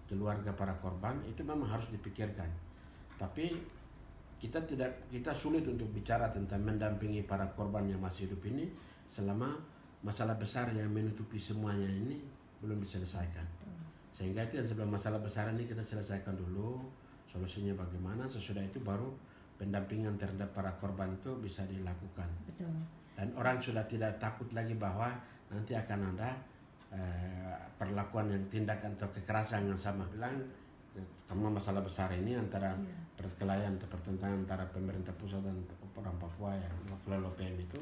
keluarga para korban itu memang harus dipikirkan. Tapi kita sulit untuk bicara tentang mendampingi para korban yang masih hidup ini selama masalah besar yang menutupi semuanya ini belum diselesaikan. Sehingga itu yang sebelum masalah besar ini kita selesaikan dulu, solusinya bagaimana, sesudah itu baru pendampingan terhadap para korban itu bisa dilakukan. Betul. Dan orang sudah tidak takut lagi bahwa nanti akan ada perlakuan yang tindakan atau kekerasan yang sama. Bilang karena masalah besar ini antara perkelahian atau pertentangan antara pemerintah pusat dan orang Papua yang kelola PM itu,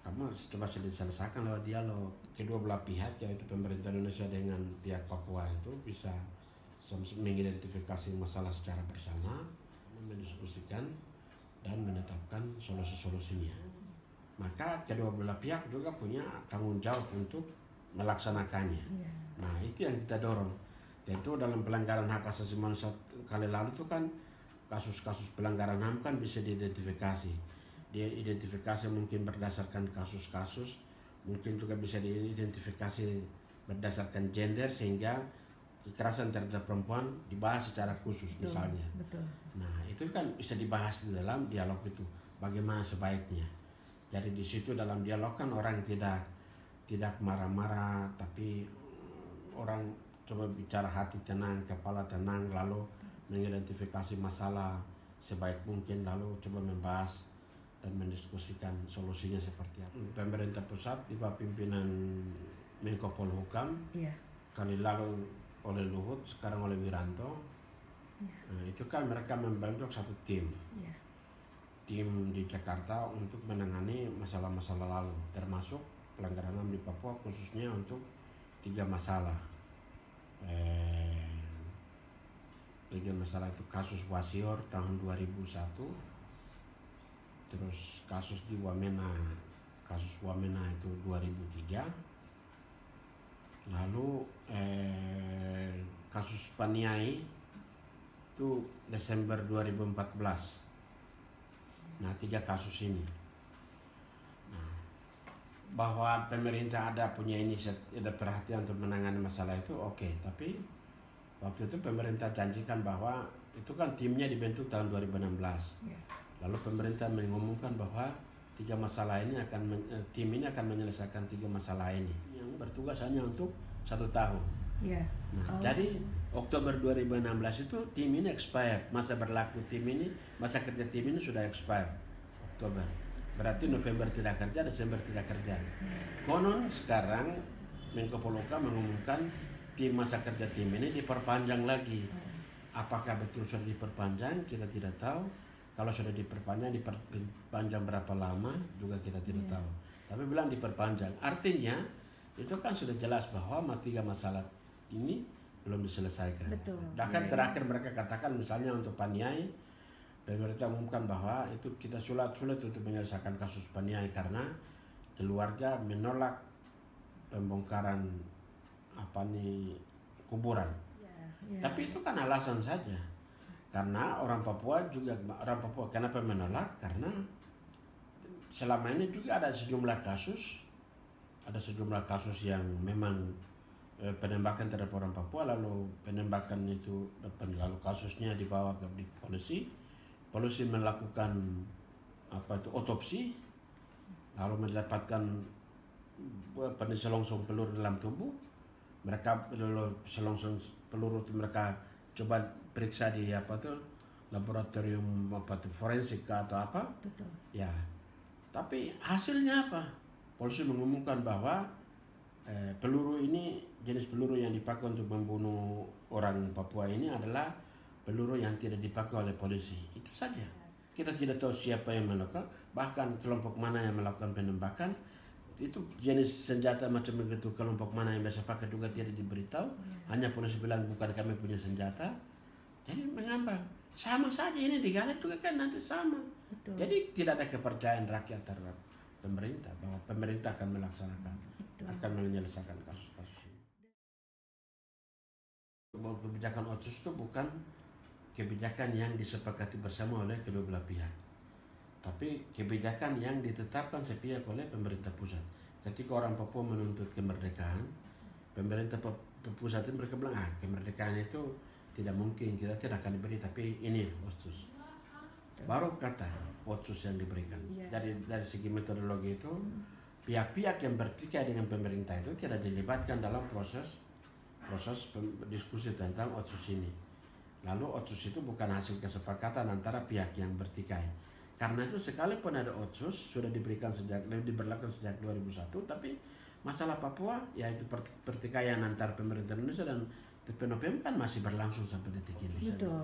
kamu coba diselesaikan lewat dialog. Kedua belah pihak, yaitu pemerintah Indonesia dengan pihak Papua itu bisa mengidentifikasi masalah secara bersama, mendiskusikan dan menetapkan solusi-solusinya. Maka kedua belah pihak juga punya tanggung jawab untuk melaksanakannya. Nah, itu yang kita dorong. Tentu dalam pelanggaran hak asasi manusia kali lalu itu kan kasus-kasus pelanggaran HAM kan bisa diidentifikasi. Diidentifikasi mungkin berdasarkan kasus-kasus, mungkin juga bisa diidentifikasi berdasarkan gender, sehingga kekerasan terhadap perempuan dibahas secara khusus. Betul, misalnya. Betul. Nah, itu kan bisa dibahas di dalam dialog itu, bagaimana sebaiknya. Jadi di situ dalam dialog kan orang tidak marah-marah, tapi orang coba bicara hati tenang, kepala tenang, lalu mengidentifikasi masalah sebaik mungkin, lalu coba membahas dan mendiskusikan solusinya seperti apa. Pemerintah pusat di bawah pimpinan Menko Polhukam, kali lalu oleh Luhut, sekarang oleh Wiranto. Nah, itu kan mereka membentuk satu tim. Tim di Jakarta untuk menangani masalah-masalah lalu, termasuk pelanggaran HAM di Papua, khususnya untuk 3 masalah. 3 masalah itu kasus Wasior tahun 2001, terus kasus di Wamena itu 2003, lalu kasus Paniai itu Desember 2014. Nah, 3 kasus ini. Nah, bahwa pemerintah punya ada perhatian untuk menangani masalah itu, oke. Tapi waktu itu pemerintah janjikan bahwa itu kan timnya dibentuk tahun 2016. Lalu pemerintah mengumumkan bahwa 3 masalah ini tim ini akan menyelesaikan 3 masalah ini yang bertugas hanya untuk 1 tahun. Nah, jadi Oktober 2016 itu tim ini expired, masa berlaku tim ini, masa kerja tim ini sudah expired Oktober. Berarti November tidak kerja, Desember tidak kerja. Konon sekarang Menko Polhukam mengumumkan masa kerja tim ini diperpanjang lagi. Apakah betul sudah diperpanjang? Kita tidak tahu. Kalau sudah diperpanjang berapa lama juga kita tidak tahu. Tapi bilang diperpanjang. Artinya itu kan sudah jelas bahwa 3 masalah ini belum diselesaikan. Betul. Bahkan terakhir mereka katakan misalnya untuk Paniai, pemerintah umumkan bahwa itu kita sulit untuk menyelesaikan kasus Paniai karena keluarga menolak pembongkaran kuburan. Tapi itu kan alasan saja. Karena orang Papua kenapa menolak? Karena selama ini juga ada sejumlah kasus yang memang penembakan terhadap orang Papua, lalu penembakan itu lalu kasusnya dibawa ke polisi melakukan otopsi, lalu mendapatkan selongsong peluru dalam tubuh. Mereka selongsong peluru itu mereka coba periksa di laboratorium forensik atau apa. Betul. Ya, tapi hasilnya apa? Polisi mengumumkan bahwa jenis peluru yang dipakai untuk membunuh orang Papua ini adalah peluru yang tidak dipakai oleh polisi. Itu saja. Kita tidak tahu siapa yang melakukan, bahkan kelompok mana yang melakukan penembakan. Itu jenis senjata macam begitu, kelompok mana yang biasa pakai juga tidak diberitahu. Hanya polisi bilang bukan kami punya senjata. Jadi mengambang. Sama saja ini digalet juga kan nanti sama. Betul. Jadi tidak ada kepercayaan rakyat terhadap pemerintah bahwa pemerintah akan melaksanakan, akan menyelesaikan kasus-kasus ini. Bahwa kebijakan Otsus itu bukan kebijakan yang disepakati bersama oleh kedua belah pihak, tapi kebijakan yang ditetapkan sepihak oleh pemerintah pusat. Ketika orang Papua menuntut kemerdekaan, pemerintah pusat itu mereka bilang kemerdekaan itu tidak mungkin, kita tidak akan diberi, tapi ini otsus. Baru kata otsus yang diberikan. Dari segi metodologi itu pihak-pihak yang bertikai dengan pemerintah itu tidak dilibatkan dalam proses diskusi tentang otsus ini. Lalu otsus itu bukan hasil kesepakatan antara pihak yang bertikai. Karena itu sekalipun ada otsus sudah diberlakukan sejak 2001, tapi masalah Papua yaitu pertikaian antara pemerintah Indonesia dan TPNOPM kan masih berlangsung sampai detik ini. Betul.